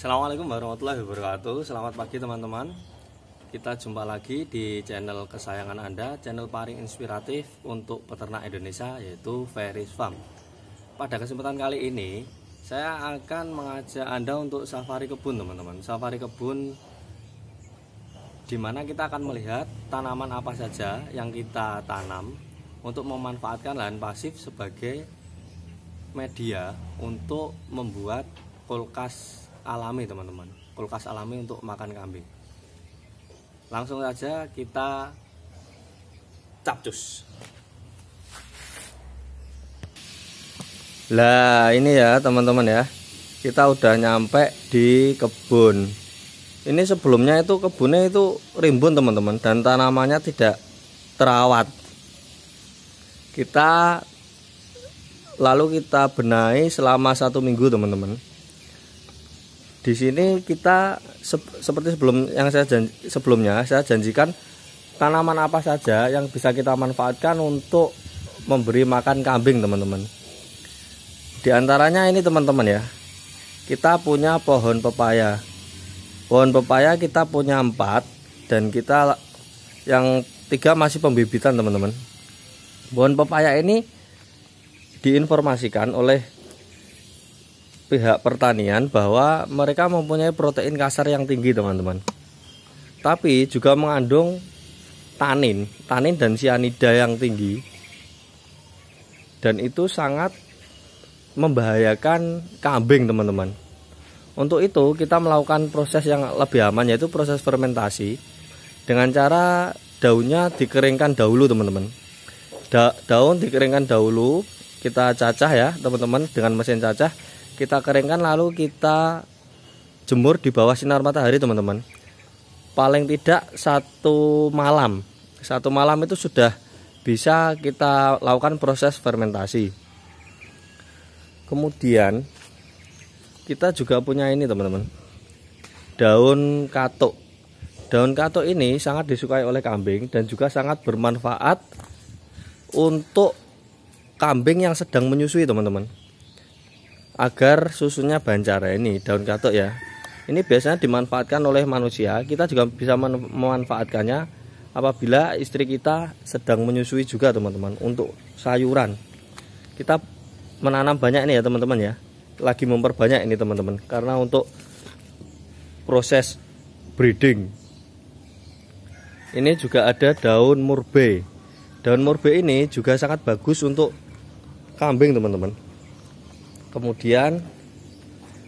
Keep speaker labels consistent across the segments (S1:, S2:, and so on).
S1: Assalamualaikum warahmatullahi wabarakatuh. Selamat pagi teman-teman. Kita jumpa lagi di channel kesayangan Anda, channel paling inspiratif untuk peternak Indonesia, yaitu Fairies Farm. Pada kesempatan kali ini saya akan mengajak Anda untuk safari kebun teman-teman. Safari kebun di mana kita akan melihat tanaman apa saja yang kita tanam untuk memanfaatkan lahan pasif sebagai media untuk membuat kulkas alami teman-teman, kulkas alami untuk makan kambing. Langsung saja kita capcus. Lah ini ya teman-teman ya, kita udah nyampe di kebun. Ini sebelumnya itu kebunnya itu rimbun teman-teman, dan tanamannya tidak terawat. Lalu kita benahi selama 1 minggu teman-teman. Di sini kita seperti sebelumnya saya janjikan tanaman apa saja yang bisa kita manfaatkan untuk memberi makan kambing teman-teman. Di antaranya ini teman-teman ya, kita punya pohon pepaya. Pohon pepaya kita punya 4, dan kita yang 3 masih pembibitan teman-teman. Pohon pepaya ini diinformasikan oleh pihak pertanian bahwa mereka mempunyai protein kasar yang tinggi teman-teman, tapi juga mengandung tanin dan sianida yang tinggi, dan itu sangat membahayakan kambing teman-teman. Untuk itu kita melakukan proses yang lebih aman, yaitu proses fermentasi dengan cara daunnya dikeringkan dahulu teman-teman. Daun dikeringkan dahulu, kita cacah ya teman-teman dengan mesin cacah. Kita keringkan lalu kita jemur di bawah sinar matahari teman-teman. Paling tidak 1 malam. 1 malam itu sudah bisa kita lakukan proses fermentasi. Kemudian kita juga punya ini teman-teman, daun katuk. Daun katuk ini sangat disukai oleh kambing dan juga sangat bermanfaat untuk kambing yang sedang menyusui teman-teman, agar susunya bancar. Ini daun katuk ya, ini biasanya dimanfaatkan oleh manusia. Kita juga bisa memanfaatkannya apabila istri kita sedang menyusui juga teman-teman. Untuk sayuran kita menanam banyak ini ya teman-teman ya, lagi memperbanyak ini teman-teman, karena untuk proses breeding. Ini juga ada daun murbe. Daun murbe ini juga sangat bagus untuk kambing teman-teman. Kemudian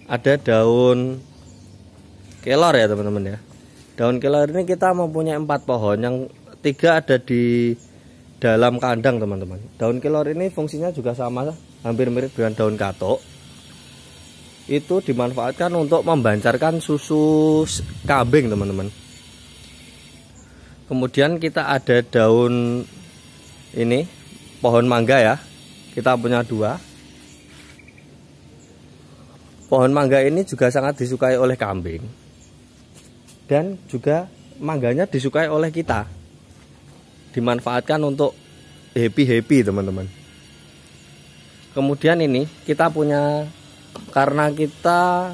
S1: ada daun kelor ya teman-teman ya. Daun kelor ini kita mempunyai 4 pohon, yang 3 ada di dalam kandang teman-teman. Daun kelor ini fungsinya juga sama, hampir mirip dengan daun katuk. Itu dimanfaatkan untuk membancarkan susu kambing teman-teman. Kemudian kita ada daun ini, pohon mangga ya. Kita punya 2. Pohon mangga ini juga sangat disukai oleh kambing, dan juga mangganya disukai oleh kita. Dimanfaatkan untuk happy teman-teman. Kemudian ini kita punya, karena kita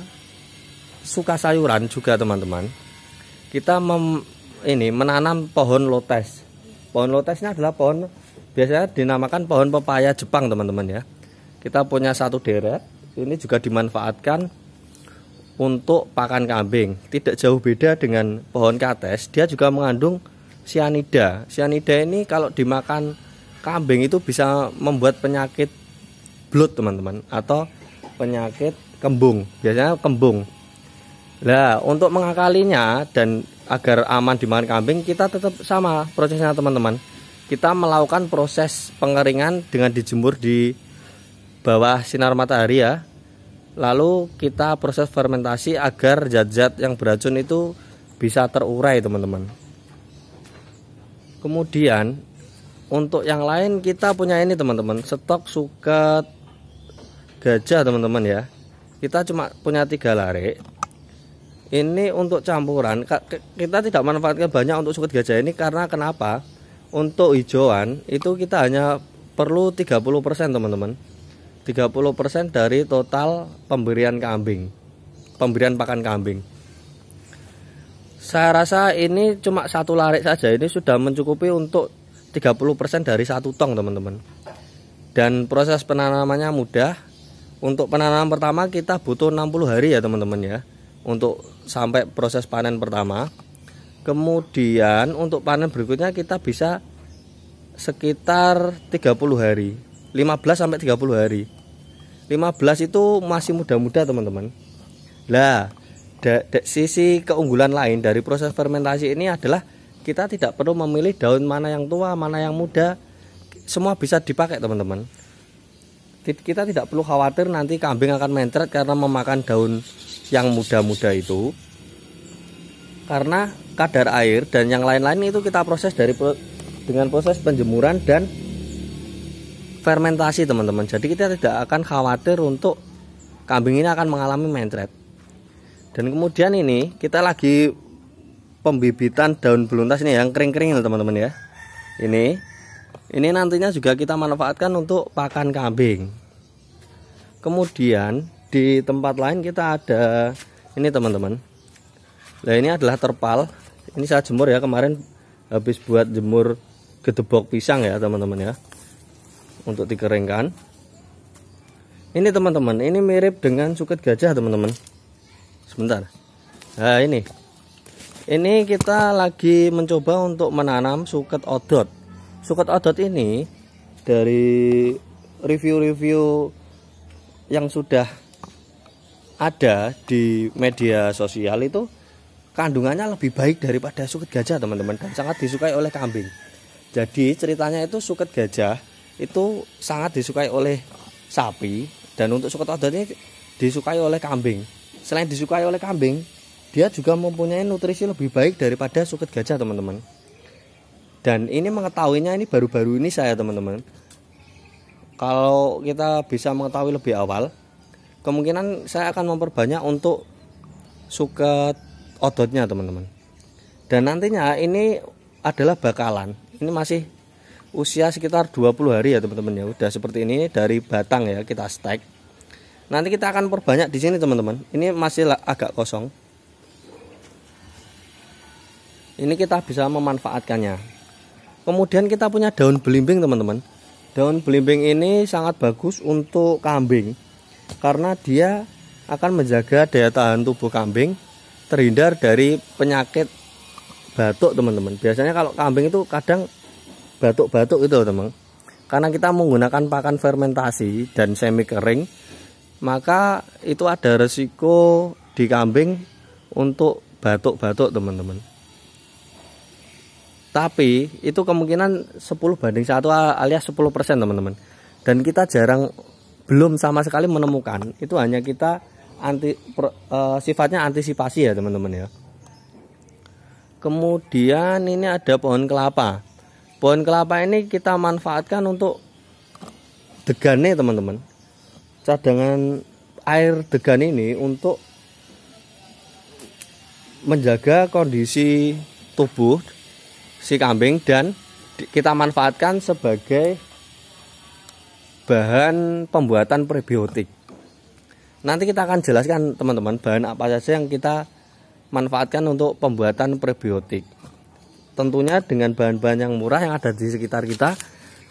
S1: suka sayuran juga teman-teman, kita menanam pohon lotes. Pohon lotesnya adalah pohon biasanya dinamakan pohon pepaya Jepang teman-teman ya. Kita punya 1 deret. Ini juga dimanfaatkan untuk pakan kambing. Tidak jauh beda dengan pohon kates, dia juga mengandung sianida. Sianida ini kalau dimakan kambing itu bisa membuat penyakit blood teman-teman, atau penyakit kembung, biasanya kembung. Nah, untuk mengakalinya dan agar aman dimakan kambing, kita tetap sama prosesnya teman-teman. Kita melakukan proses pengeringan dengan dijemur di bawah sinar matahari ya. Lalu kita proses fermentasi agar zat-zat yang beracun itu bisa terurai teman-teman. Kemudian untuk yang lain kita punya ini teman-teman, stok suket gajah teman-teman ya. Kita cuma punya 3 larik. Ini untuk campuran. Kita tidak manfaatkan banyak untuk suket gajah ini karena kenapa? Untuk hijauan itu kita hanya perlu 30% teman-teman. 30% dari total pemberian kambing. pemberian pakan kambing. Saya rasa ini cuma satu larik saja, ini sudah mencukupi untuk 30% dari satu tong teman-teman. Dan proses penanamannya mudah. Untuk penanaman pertama kita butuh 60 hari ya teman-teman ya, untuk sampai proses panen pertama. Kemudian untuk panen berikutnya kita bisa sekitar 30 hari, 15 sampai 30 hari. 15 itu masih muda-muda teman-teman. Lah, sisi keunggulan lain dari proses fermentasi ini adalah kita tidak perlu memilih daun mana yang tua, mana yang muda. Semua bisa dipakai teman-teman. Kita tidak perlu khawatir nanti kambing akan mentret karena memakan daun yang muda-muda itu. Karena kadar air dan yang lain-lain itu kita proses dengan proses penjemuran dan fermentasi teman-teman. Jadi kita tidak akan khawatir untuk kambing ini akan mengalami mentret. Dan kemudian ini kita lagi pembibitan daun beluntas ini yang kering-kering teman-teman ya. Ini nantinya juga kita manfaatkan untuk pakan kambing. Kemudian di tempat lain kita ada ini teman-teman. Nah ini adalah terpal. Ini saya jemur ya, kemarin habis buat jemur gedebok pisang ya teman-teman ya, untuk dikeringkan. Ini teman-teman, ini mirip dengan suket gajah teman-teman. Sebentar. Nah ini kita lagi mencoba untuk menanam suket odot. Suket odot ini dari review-review yang sudah ada di media sosial itu kandungannya lebih baik daripada suket gajah teman-teman, dan sangat disukai oleh kambing. Jadi ceritanya itu suket gajah itu sangat disukai oleh sapi, dan untuk suket odot ini disukai oleh kambing. Selain disukai oleh kambing, dia juga mempunyai nutrisi lebih baik daripada suket gajah teman-teman. Dan ini mengetahuinya ini baru-baru ini saya teman-teman. Kalau kita bisa mengetahui lebih awal, kemungkinan saya akan memperbanyak untuk suket odotnya teman-teman. Dan nantinya ini adalah bakalan. Ini masih usia sekitar 20 hari ya teman-teman ya. Udah seperti ini dari batang ya, kita stek. Nanti kita akan perbanyak di sini teman-teman. Ini masih agak kosong. Ini kita bisa memanfaatkannya. Kemudian kita punya daun belimbing teman-teman. Daun belimbing ini sangat bagus untuk kambing karena dia akan menjaga daya tahan tubuh kambing terhindar dari penyakit batuk teman-teman. Biasanya kalau kambing itu kadang batuk-batuk itu teman. Karena kita menggunakan pakan fermentasi dan semi kering, maka itu ada resiko di kambing untuk batuk-batuk teman-teman. Tapi itu kemungkinan 10/1 alias 10% teman-teman. Dan kita belum sama sekali menemukan. Itu hanya kita sifatnya antisipasi ya teman-teman ya. Kemudian ini ada pohon kelapa. Pohon kelapa ini kita manfaatkan untuk degannya teman-teman. Cadangan air degan ini untuk menjaga kondisi tubuh si kambing, dan kita manfaatkan sebagai bahan pembuatan prebiotik. Nanti kita akan jelaskan teman-teman bahan apa saja yang kita manfaatkan untuk pembuatan prebiotik. Tentunya dengan bahan-bahan yang murah yang ada di sekitar kita.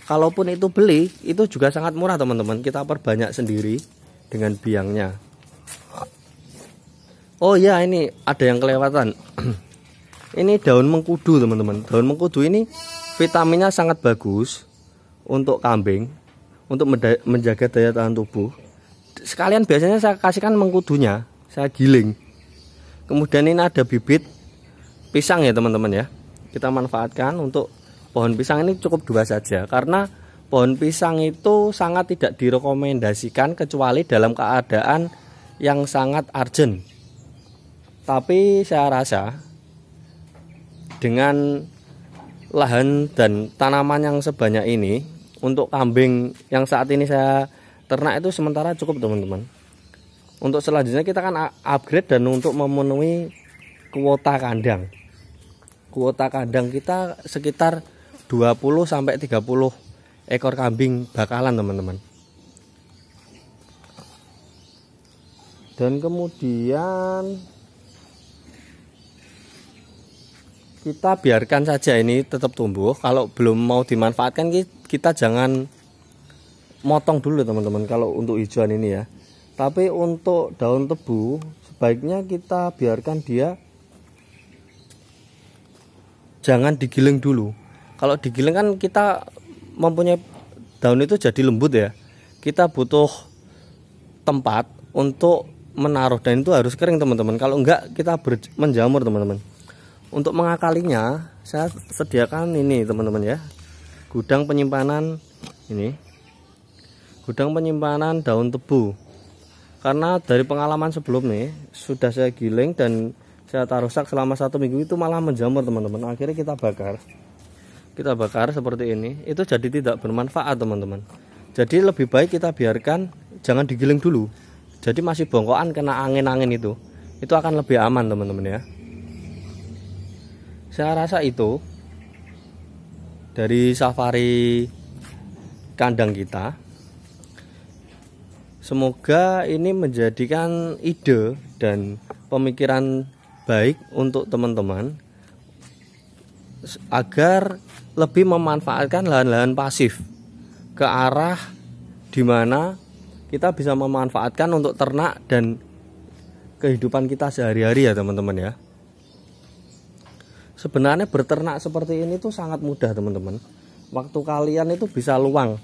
S1: Kalaupun itu beli, itu juga sangat murah teman-teman. Kita perbanyak sendiri dengan biangnya. Oh ya, ini ada yang kelewatan. Ini daun mengkudu teman-teman. Daun mengkudu ini vitaminnya sangat bagus untuk kambing, untuk menjaga daya tahan tubuh. Sekalian biasanya saya kasihkan mengkudunya, saya giling. Kemudian ini ada bibit pisang ya teman-teman ya. Kita manfaatkan untuk pohon pisang ini cukup 2 saja, karena pohon pisang itu sangat tidak direkomendasikan kecuali dalam keadaan yang sangat urgent. Tapi saya rasa dengan lahan dan tanaman yang sebanyak ini, untuk kambing yang saat ini saya ternak itu sementara cukup teman-teman. Untuk selanjutnya kita akan upgrade dan untuk memenuhi kuota kandang. Kuota kandang kita sekitar 20-30 ekor kambing bakalan teman-teman. Dan kemudian kita biarkan saja ini tetap tumbuh. Kalau belum mau dimanfaatkan, kita jangan motong dulu teman-teman kalau untuk hijauan ini ya. Tapi untuk daun tebu sebaiknya kita biarkan dia jangan digiling dulu. Kalau digiling kan kita mempunyai daun itu jadi lembut ya. Kita butuh tempat untuk menaruh dan itu harus kering teman-teman. Kalau enggak kita menjamur teman-teman. Untuk mengakalinya saya sediakan ini teman-teman ya, gudang penyimpanan ini, gudang penyimpanan daun tebu. Karena dari pengalaman sebelum nih sudah saya giling dan saya taruh sak selama 1 minggu itu malah menjamur teman-teman. Akhirnya kita bakar seperti ini, itu jadi tidak bermanfaat teman-teman. Jadi lebih baik kita biarkan, jangan digiling dulu. Jadi masih bongkoan kena angin-angin itu akan lebih aman teman-teman ya. Saya rasa itu dari safari kandang kita. Semoga ini menjadikan ide dan pemikiran baik untuk teman-teman agar lebih memanfaatkan lahan-lahan pasif ke arah dimana kita bisa memanfaatkan untuk ternak dan kehidupan kita sehari-hari ya teman-teman ya. Sebenarnya berternak seperti ini tuh sangat mudah teman-teman. Waktu kalian itu bisa luang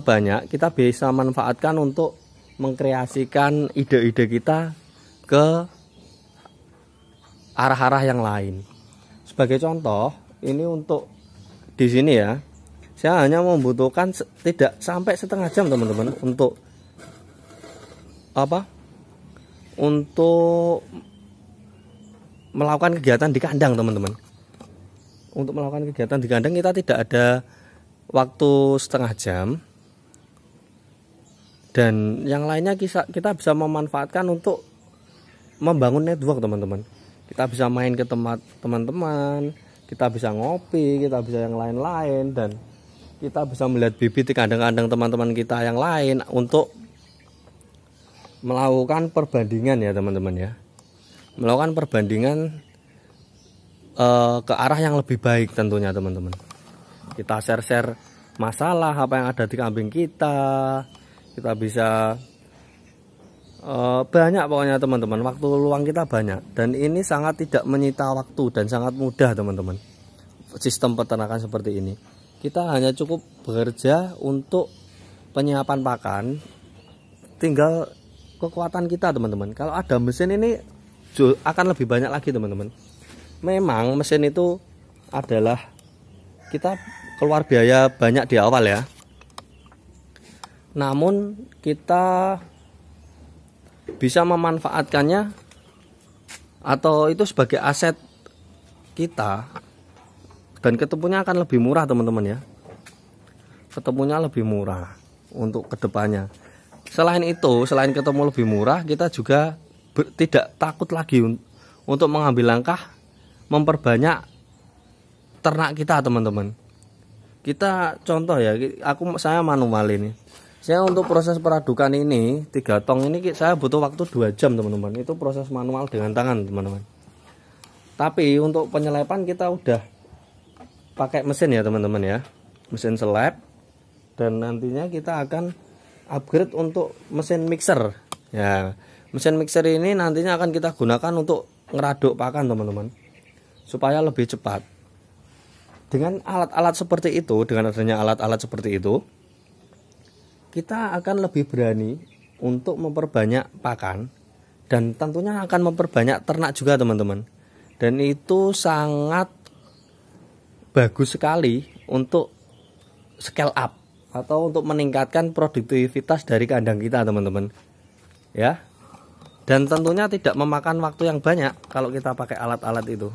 S1: banyak, kita bisa manfaatkan untuk mengkreasikan ide-ide kita ke arah-arah yang lain. Sebagai contoh, ini untuk di sini ya, saya hanya membutuhkan tidak sampai setengah jam teman-teman untuk melakukan kegiatan di kandang teman-teman. Untuk melakukan kegiatan di kandang kita tidak ada waktu setengah jam, dan yang lainnya kita bisa memanfaatkan untuk membangun network teman-teman. Kita bisa main ke tempat teman-teman, kita bisa ngopi, kita bisa yang lain-lain, dan kita bisa melihat bibit di kandang-kandang teman-teman kita yang lain untuk melakukan perbandingan ya teman-teman ya. Melakukan perbandingan ke arah yang lebih baik tentunya teman-teman. Kita share-share masalah apa yang ada di kambing kita. Kita bisa banyak pokoknya teman-teman. Waktu luang kita banyak, dan ini sangat tidak menyita waktu dan sangat mudah teman-teman. Sistem peternakan seperti ini, kita hanya cukup bekerja untuk penyiapan pakan, tinggal kekuatan kita teman-teman. Kalau ada mesin ini akan lebih banyak lagi teman-teman. Memang mesin itu adalah kita keluar biaya banyak di awal ya, namun kita bisa memanfaatkannya atau itu sebagai aset kita, dan ketemunya akan lebih murah teman-teman ya. Ketemunya lebih murah untuk kedepannya. Selain itu, selain ketemu lebih murah, kita juga tidak takut lagi untuk mengambil langkah memperbanyak ternak kita teman-teman. Kita contoh ya, saya manual ini. Saya untuk proses peradukan ini 3 tong ini saya butuh waktu 2 jam teman-teman. Itu proses manual dengan tangan teman-teman. Tapi untuk penyelepan kita udah pakai mesin ya teman-teman ya, mesin seleb, dan nantinya kita akan upgrade untuk mesin mixer ya. Mesin mixer ini nantinya akan kita gunakan untuk ngeraduk pakan teman-teman, supaya lebih cepat. Dengan alat-alat seperti itu, dengan adanya alat-alat seperti itu, kita akan lebih berani untuk memperbanyak pakan, dan tentunya akan memperbanyak ternak juga teman-teman. Dan itu sangat bagus sekali untuk scale up atau untuk meningkatkan produktivitas dari kandang kita teman-teman ya. Dan tentunya tidak memakan waktu yang banyak kalau kita pakai alat-alat itu.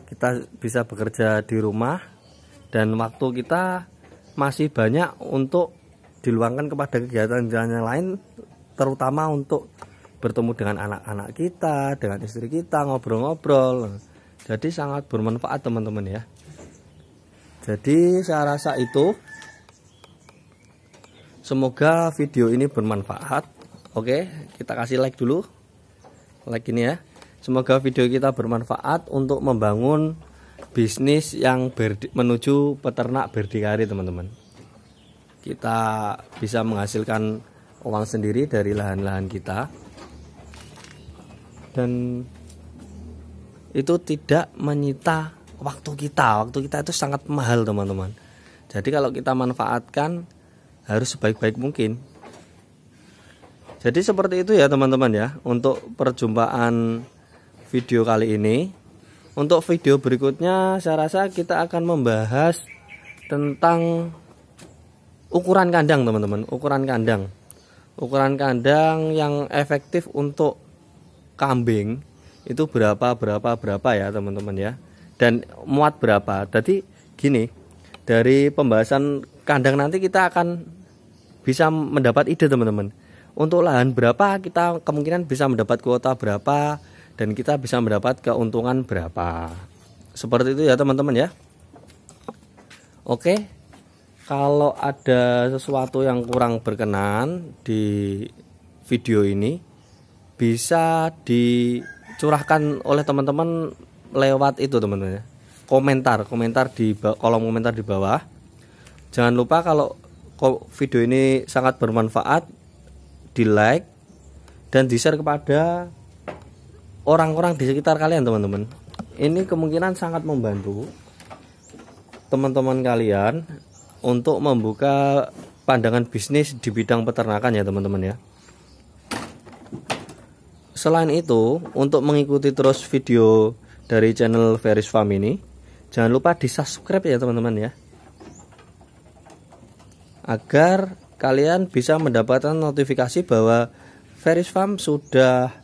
S1: Kita bisa bekerja di rumah, dan waktu kita masih banyak untuk diluangkan kepada kegiatan yang lain, terutama untuk bertemu dengan anak-anak kita, dengan istri kita, ngobrol-ngobrol. Jadi sangat bermanfaat teman-teman ya. Jadi saya rasa itu, semoga video ini bermanfaat Oke, kita kasih like dulu. Like ini ya. Semoga video kita bermanfaat untuk membangun bisnis yang menuju peternak berdikari, teman-teman. Kita bisa menghasilkan uang sendiri dari lahan-lahan kita. Dan itu tidak menyita waktu kita. Waktu kita itu sangat mahal, teman-teman. Jadi kalau kita manfaatkan harus sebaik-baik mungkin. Jadi seperti itu ya teman-teman ya, untuk perjumpaan video kali ini. Untuk video berikutnya saya rasa kita akan membahas tentang ukuran kandang, teman-teman. Ukuran kandang yang efektif untuk kambing itu berapa ya teman-teman ya. Dan muat berapa. Jadi gini, dari pembahasan kandang nanti kita akan bisa mendapat ide, teman-teman. Untuk lahan berapa kita kemungkinan bisa mendapat kuota berapa, dan kita bisa mendapat keuntungan berapa. Seperti itu ya teman-teman ya. Oke, kalau ada sesuatu yang kurang berkenan di video ini, bisa dicurahkan oleh teman-teman lewat itu, teman-teman ya. Komentar di kolom komentar di bawah. Jangan lupa kalau video ini sangat bermanfaat, di like dan di share kepada orang-orang di sekitar kalian, teman-teman. Ini kemungkinan sangat membantu teman-teman kalian untuk membuka pandangan bisnis di bidang peternakan ya teman-teman ya. Selain itu, untuk mengikuti terus video dari channel Ferris Farm ini, jangan lupa di subscribe ya teman-teman ya, agar kalian bisa mendapatkan notifikasi bahwa Ferris Farm sudah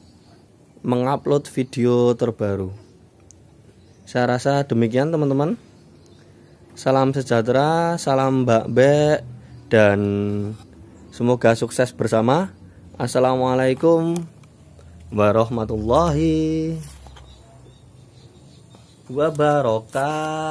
S1: mengupload video terbaru. Saya rasa demikian teman-teman. Salam sejahtera, salam mbak-mbak, dan semoga sukses bersama. Assalamualaikum warahmatullahi wabarakatuh.